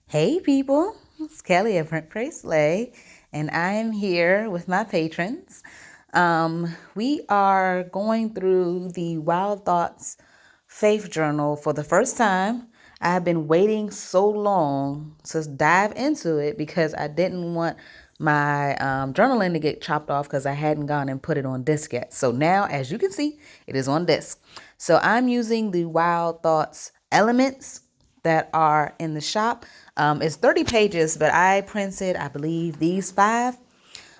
Hey people, it's Kelly at printprayslay, and I am here with my patrons. We are going through the Wild Thoughts Faith Journal for the first time. I have been waiting so long to dive into it because I didn't want my journaling to get chopped off because I hadn't gone and put it on disc yet. So now, as you can see, it is on disc. So I'm using the Wild Thoughts Elements that are in the shop. It's 30 pages, but I printed, I believe, these five.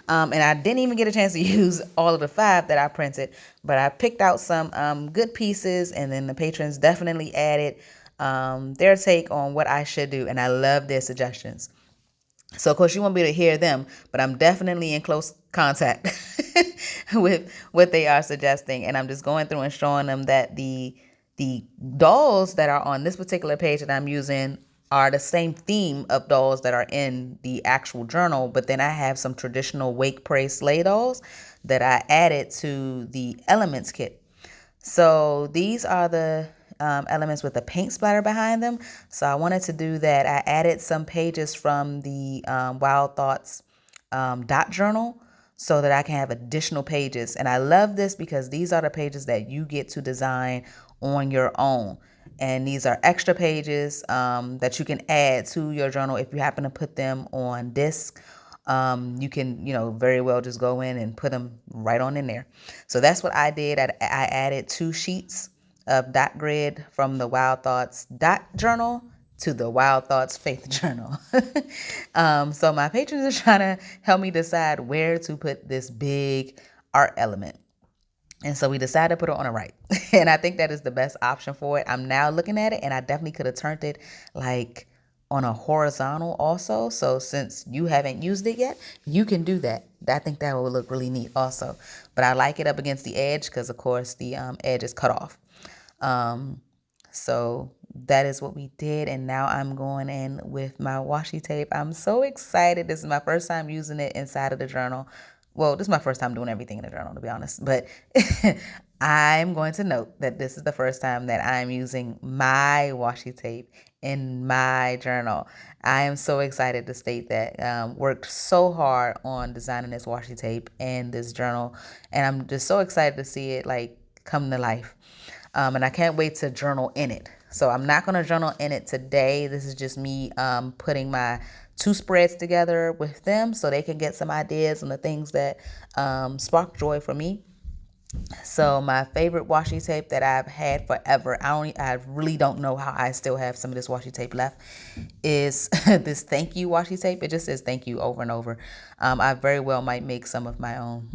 And I didn't even get a chance to use all of the five that I printed, but I picked out some good pieces, and then the patrons definitely added their take on what I should do, and I love their suggestions. So, of course, you won't be able to hear them, but I'm definitely in close contact with what they are suggesting. And I'm just going through and showing them that the dolls that are on this particular page that I'm using are the same theme of dolls that are in the actual journal. But then I have some traditional Wake, Pray, Slay dolls that I added to the Elements kit. So these are the elements with the paint splatter behind them. So I wanted to do that. I added some pages from the Wild Thoughts dot journal so that I can have additional pages. And I love this because these are the pages that you get to design on your own. And these are extra pages that you can add to your journal if you happen to put them on disc. You can, very well just go in and put them right on in there. So that's what I did. I added 2 sheets of dot grid from the Wild Thoughts dot journal to the Wild Thoughts Faith Journal. So my patrons are trying to help me decide where to put this big art element. And so we decided to put it on the right. And I think that is the best option for it. I'm now looking at it, and I definitely could have turned it like on a horizontal also. So since you haven't used it yet, you can do that. I think that will look really neat also. But I like it up against the edge because, of course, the edge is cut off. So that is what we did. And now I'm going in with my washi tape. I'm so excited. This is my first time using it inside of the journal. Well, this is my first time doing everything in the journal, to be honest. But I'm going to note that this is the first time that I'm using my washi tape in my journal. I am so excited to state that. Worked so hard on designing this washi tape and this journal. And I'm just so excited to see it like come to life. And I can't wait to journal in it. So I'm not going to journal in it today. This is just me putting my 2 spreads together with them so they can get some ideas on the things that spark joy for me. So my favorite washi tape that I've had forever, I really don't know how I still have some of this washi tape left, is this thank you washi tape. It just says thank you over and over. I very well might make some of my own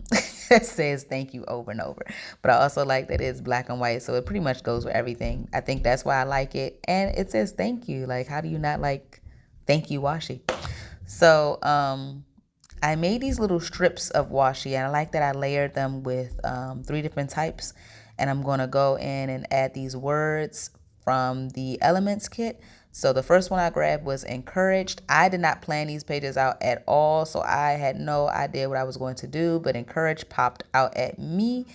that says thank you over and over. But I also like that it's black and white, so it pretty much goes with everything. I think that's why I like it. And it says thank you. Like, how do you not like thank you washi? So I made these little strips of washi, and I like that I layered them with 3 different types. And I'm going to go in and add these words from the Elements kit. So the first one I grabbed was encouraged. I did not plan these pages out at all, so I had no idea what I was going to do, but encouraged popped out at me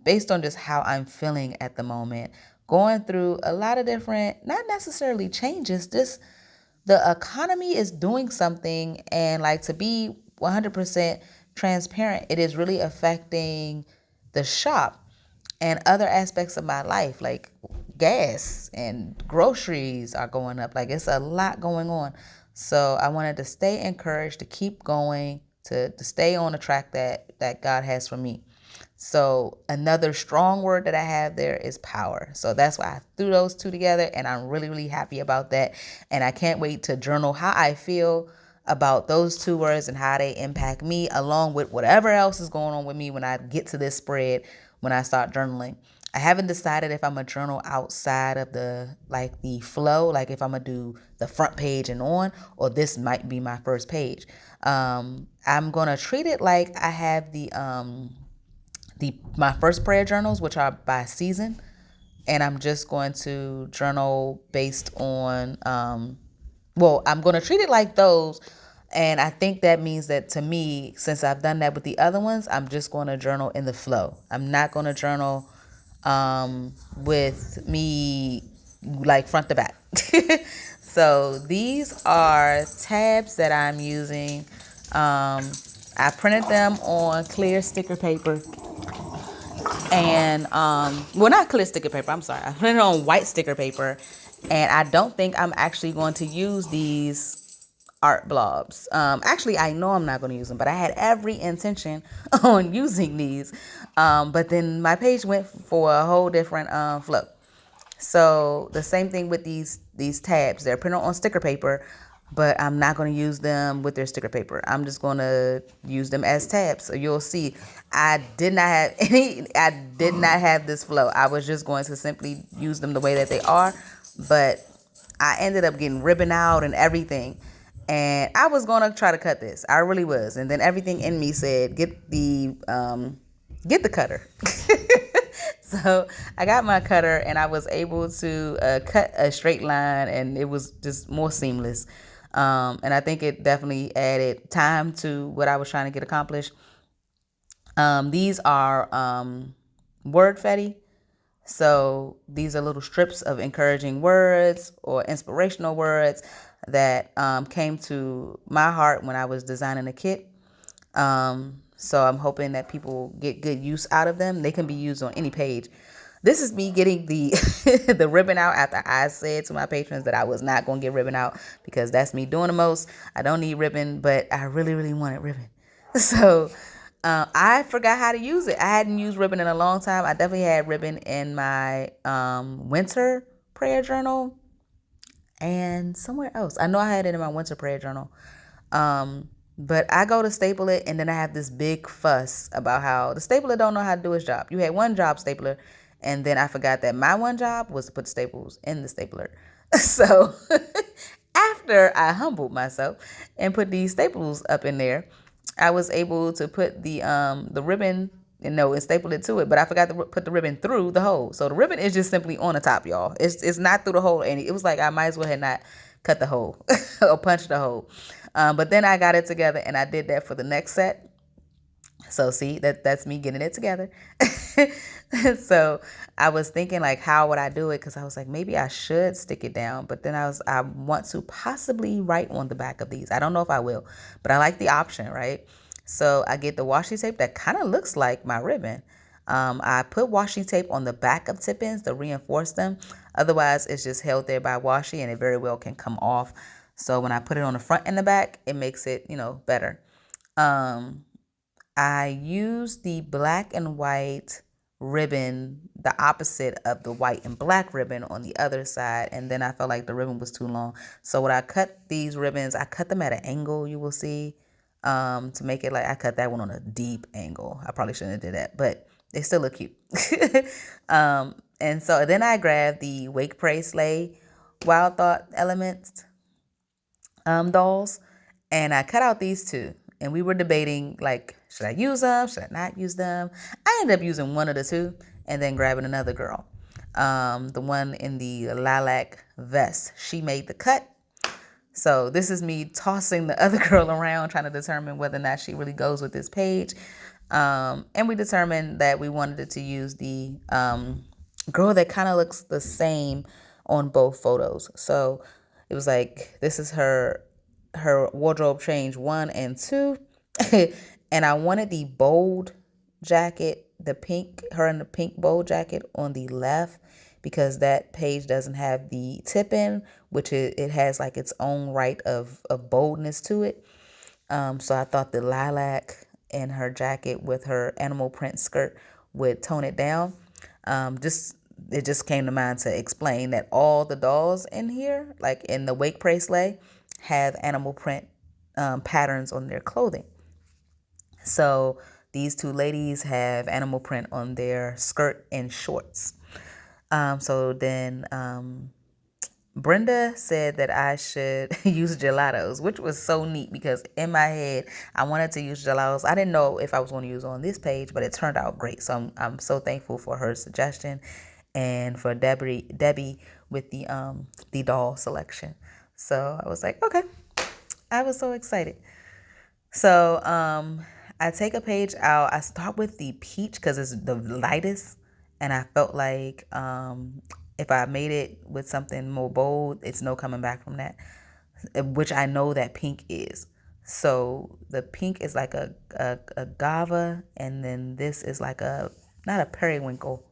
based on just how I'm feeling at the moment. Going through a lot of different, not necessarily changes, just the economy is doing something, and like, to be 100% transparent, it is really affecting the shop and other aspects of my life, like gas and groceries are going up. Like, it's a lot going on. So I wanted to stay encouraged, to keep going, to stay on the track that God has for me. So another strong word that I have there is power. So that's why I threw those 2 together, and I'm really, really happy about that. And I can't wait to journal how I feel about those 2 words and how they impact me, along with whatever else is going on with me when I get to this spread, when I start journaling. I haven't decided if I'm gonna journal outside of the flow, like if I'm gonna do the front page and on, or this might be my first page. I'm gonna treat it like I have my first prayer journals, which are by season, and I'm just going to journal based on I'm going to treat it like those. And I think that means that, to me, since I've done that with the other ones, I'm just going to journal in the flow. I'm not going to journal with me like front to back. So these are tabs that I'm using. I printed them on clear sticker paper. And well, not clear sticker paper, I'm sorry, I printed it on white sticker paper. And I don't think I'm actually going to use these art blobs. Actually, I know I'm not going to use them, but I had every intention on using these. But then my page went for a whole different flow. So the same thing with these tabs. They're printed on sticker paper, but I'm not going to use them with their sticker paper. I'm just going to use them as tabs. So you'll see I did not have I did not have this flow. I was just going to simply use them the way that they are, but I ended up getting ribbon out and everything. And I was going to try to cut this. I really was. And then everything in me said, get the cutter. So I got my cutter and I was able to cut a straight line, and it was just more seamless. And I think it definitely added time to what I was trying to get accomplished. These are word fetty. So these are little strips of encouraging words or inspirational words that came to my heart when I was designing a kit. So I'm hoping that people get good use out of them. They can be used on any page. This is me getting the the ribbon out after I said to my patrons that I was not going to get ribbon out, because that's me doing the most. I don't need ribbon, but I really, really wanted ribbon. So I forgot how to use it. I hadn't used ribbon in a long time. I definitely had ribbon in my winter prayer journal and somewhere else. I know I had it in my winter prayer journal. But I go to staple it, and then I have this big fuss about how the stapler don't know how to do his job. You had one job, stapler, and then I forgot that my one job was to put staples in the stapler. So after I humbled myself and put these staples up in there, I was able to put the ribbon, and staple it to it, but I forgot to put the ribbon through the hole. So the ribbon is just simply on the top, y'all. It's not through the hole, and it was like I might as well had not cut the hole or punch the hole. But then I got it together, and I did that for the next set. So see, that's me getting it together. So I was thinking, like, how would I do it? Because I was like, maybe I should stick it down. But then I want to possibly write on the back of these. I don't know if I will, but I like the option, right? So I get the washi tape that kind of looks like my ribbon. I put washi tape on the back of tip-ins to reinforce them. Otherwise, it's just held there by washi, and it very well can come off. So when I put it on the front and the back, it makes it, better. I use the black and white ribbon, the opposite of the white and black ribbon, on the other side. And then I felt like the ribbon was too long. So when I cut these ribbons, I cut them at an angle, you will see, to make it like I cut that one on a deep angle. I probably shouldn't have did that, but they still look cute. And so then I grabbed the Wake, Pray, Slay Wild Thought Elements dolls, and I cut out these two. And we were debating, like, should I use them? Should I not use them? I ended up using one of the two and then grabbing another girl. The one in the lilac vest. She made the cut. So this is me tossing the other girl around, trying to determine whether or not she really goes with this page. And we determined that we wanted to use the girl that kind of looks the same on both photos. So it was like, this is her wardrobe change 1 and 2. And I wanted the bold jacket, her in the pink bold jacket on the left, because that page doesn't have the tip in, which it has like its own right of boldness to it. So I thought the lilac in her jacket with her animal print skirt would tone it down. It just came to mind to explain that all the dolls in here, like in the Wake, Pray, Slay, have animal print patterns on their clothing. So these two ladies have animal print on their skirt and shorts. So then Brenda said that I should use gelatos, which was so neat, because in my head I wanted to use gelatos. I didn't know if I was going to use on this page, but it turned out great. So I'm so thankful for her suggestion, and for Debbie with the doll selection. So I was like, okay. I was so excited. So I take a page out. I start with the peach because it's the lightest, and I felt like If I made it with something more bold, it's no coming back from that, which I know that pink is. So the pink is like a guava, and then this is like a, not a periwinkle,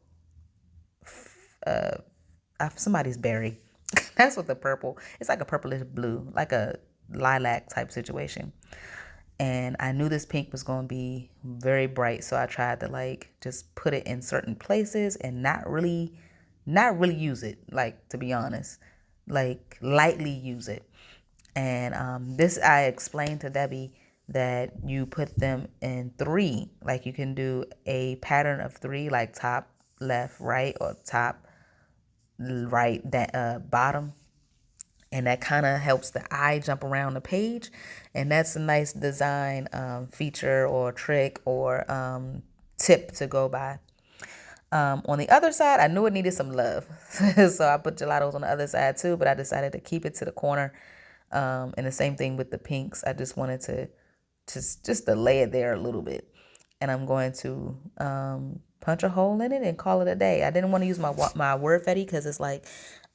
somebody's berry. That's what the purple, it's like a purplish blue, like a lilac type situation. And I knew this pink was going to be very bright, so I tried to like just put it in certain places and not really use it, like, to be honest, like lightly use it. And this, I explained to Debbie that you put them in three, like you can do a pattern of three, like top, left, right, or top, right, bottom, and that kind of helps the eye jump around the page. And that's a nice design feature or trick or tip to go by. On the other side, I knew it needed some love. So I put gelatos on the other side too, but I decided to keep it to the corner. And the same thing with the pinks. I just wanted to just to lay it there a little bit. And I'm going to punch a hole in it and call it a day. I didn't want to use my word fetty because it's like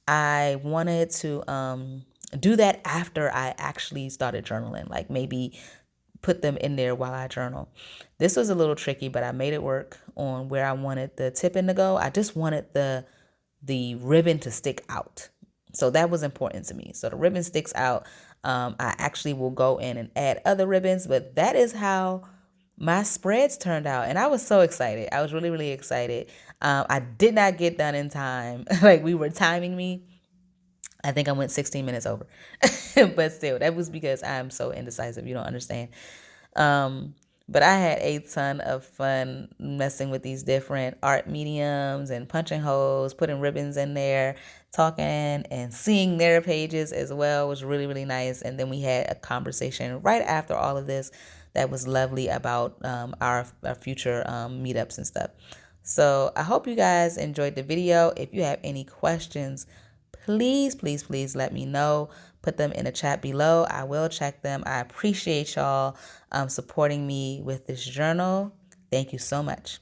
I wanted to do that after I actually started journaling, like maybe put them in there while I journal. This was a little tricky, but I made it work on where I wanted the tip-in to go. I just wanted the ribbon to stick out. So that was important to me. So the ribbon sticks out. I actually will go in and add other ribbons, but that is how my spreads turned out. And I was so excited. I was really, really excited. I did not get done in time. Like, we were timing me. I think I went 16 minutes over. But still, that was because I'm so indecisive. You don't understand. But I had a ton of fun messing with these different art mediums and punching holes, putting ribbons in there, talking and seeing their pages as well was really, really nice. And then we had a conversation right after all of this that was lovely about our future meetups and stuff. So I hope you guys enjoyed the video. If you have any questions, please, please, please let me know. Put them in the chat below. I will check them. I appreciate y'all supporting me with this journal. Thank you so much.